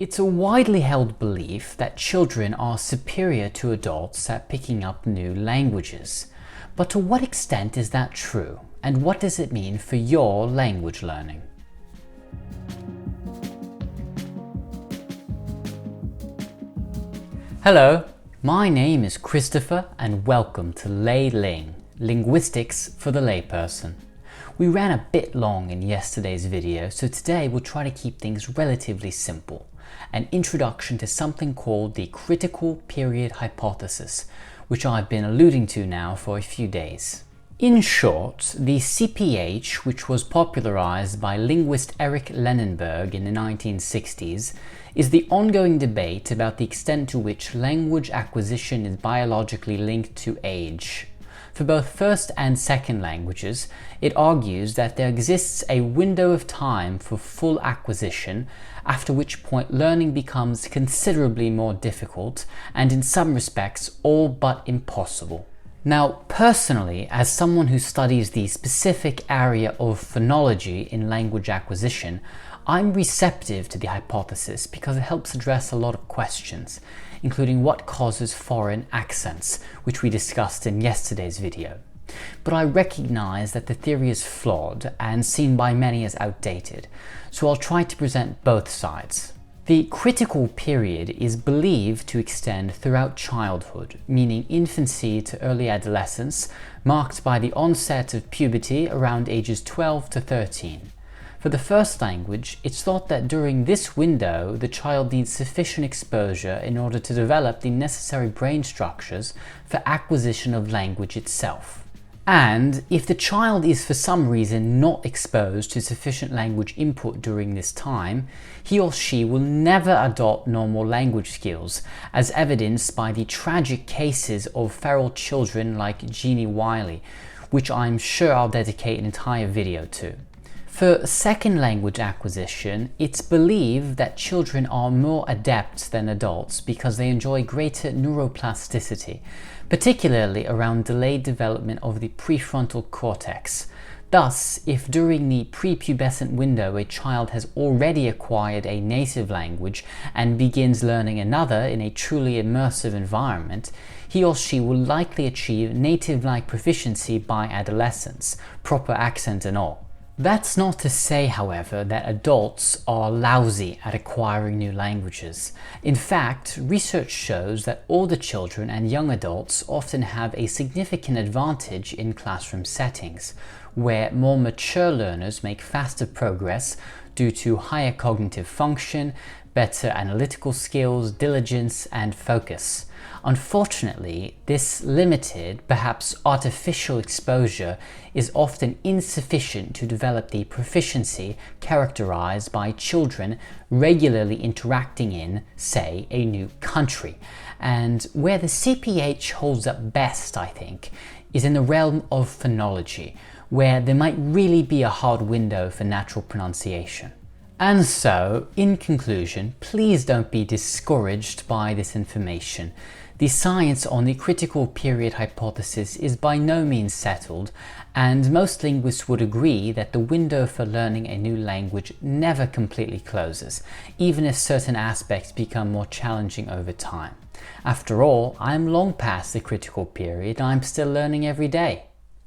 It's a widely held belief that children are superior to adults at picking up new languages. But to what extent is that true? And what does it mean for your language learning? Hello, my name is Christopher and welcome to Ling, Linguistics for the layperson. We ran a bit long in yesterday's video, so today we'll try to keep things relatively simple. An introduction to something called the critical period hypothesis, which I've been alluding to now for a few days. In short, the CPH, which was popularized by linguist Erich Lenenberg in the 1960s, is the ongoing debate about the extent to which language acquisition is biologically linked to age. For both first and second languages, it argues that there exists a window of time for full acquisition, after which point learning becomes considerably more difficult and in some respects all but impossible. Now, personally, as someone who studies the specific area of phonology in language acquisition, I'm receptive to the hypothesis because it helps address a lot of questions, including what causes foreign accents, which we discussed in yesterday's video. But I recognize that the theory is flawed and seen by many as outdated, so I'll try to present both sides. The critical period is believed to extend throughout childhood, meaning infancy to early adolescence, marked by the onset of puberty around ages 12 to 13. For the first language, it's thought that during this window, the child needs sufficient exposure in order to develop the necessary brain structures for acquisition of language itself. And if the child is for some reason not exposed to sufficient language input during this time, he or she will never adopt normal language skills, as evidenced by the tragic cases of feral children like Jeannie Wiley, which I'm sure I'll dedicate an entire video to. For second language acquisition, it's believed that children are more adept than adults because they enjoy greater neuroplasticity, particularly around delayed development of the prefrontal cortex. Thus, if during the prepubescent window a child has already acquired a native language and begins learning another in a truly immersive environment, he or she will likely achieve native-like proficiency by adolescence, proper accent and all. That's not to say, however, that adults are lousy at acquiring new languages. In fact, research shows that older children and young adults often have a significant advantage in classroom settings, where more mature learners make faster progress due to higher cognitive function, better analytical skills, diligence, and focus. Unfortunately, this limited, perhaps artificial exposure is often insufficient to develop the proficiency characterized by children regularly interacting in, say, a new country. And where the CPH holds up best, I think, is in the realm of phonology, where there might really be a hard window for natural pronunciation. And so, in conclusion, please don't be discouraged by this information. The science on the critical period hypothesis is by no means settled, and most linguists would agree that the window for learning a new language never completely closes, even if certain aspects become more challenging over time. After all, I'm long past the critical period and I'm still learning every day.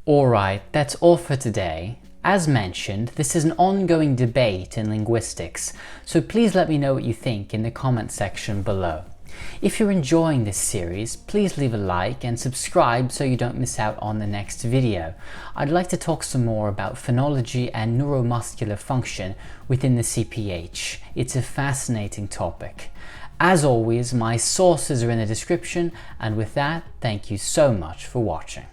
Alright, that's all for today. As mentioned, this is an ongoing debate in linguistics, so please let me know what you think in the comment section below. If you're enjoying this series, please leave a like and subscribe so you don't miss out on the next video. I'd like to talk some more about phonology and neuromuscular function within the CPH. It's a fascinating topic. As always, my sources are in the description, and with that, thank you so much for watching.